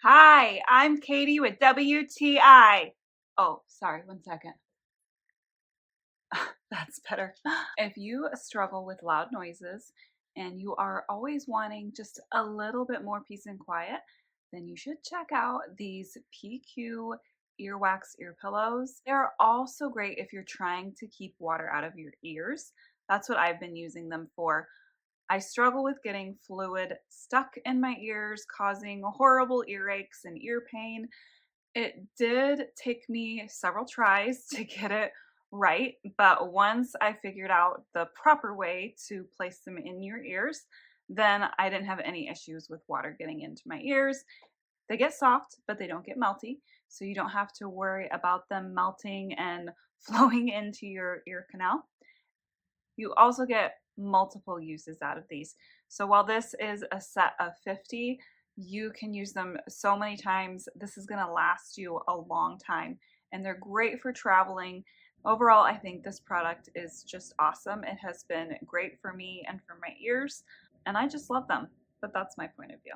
Hi, I'm Katie with WTI. Oh, sorry, one second. That's better. If you struggle with loud noises and you are always wanting just a little bit more peace and quiet, then you should check out these PQ earwax ear pillows. They're also great if you're trying to keep water out of your ears. That's what I've been using them for. I struggle with getting fluid stuck in my ears, causing horrible earaches and ear pain. It did take me several tries to get it right, but once I figured out the proper way to place them in your ears, then I didn't have any issues with water getting into my ears. They get soft, but they don't get melty, so you don't have to worry about them melting and flowing into your ear canal. You also get multiple uses out of these. So while this is a set of 50, you can use them so many times. This is gonna last you a long time, and they're great for traveling. Overall, I think this product is just awesome. It has been great for me and for my ears, and I just love them. But that's my point of view.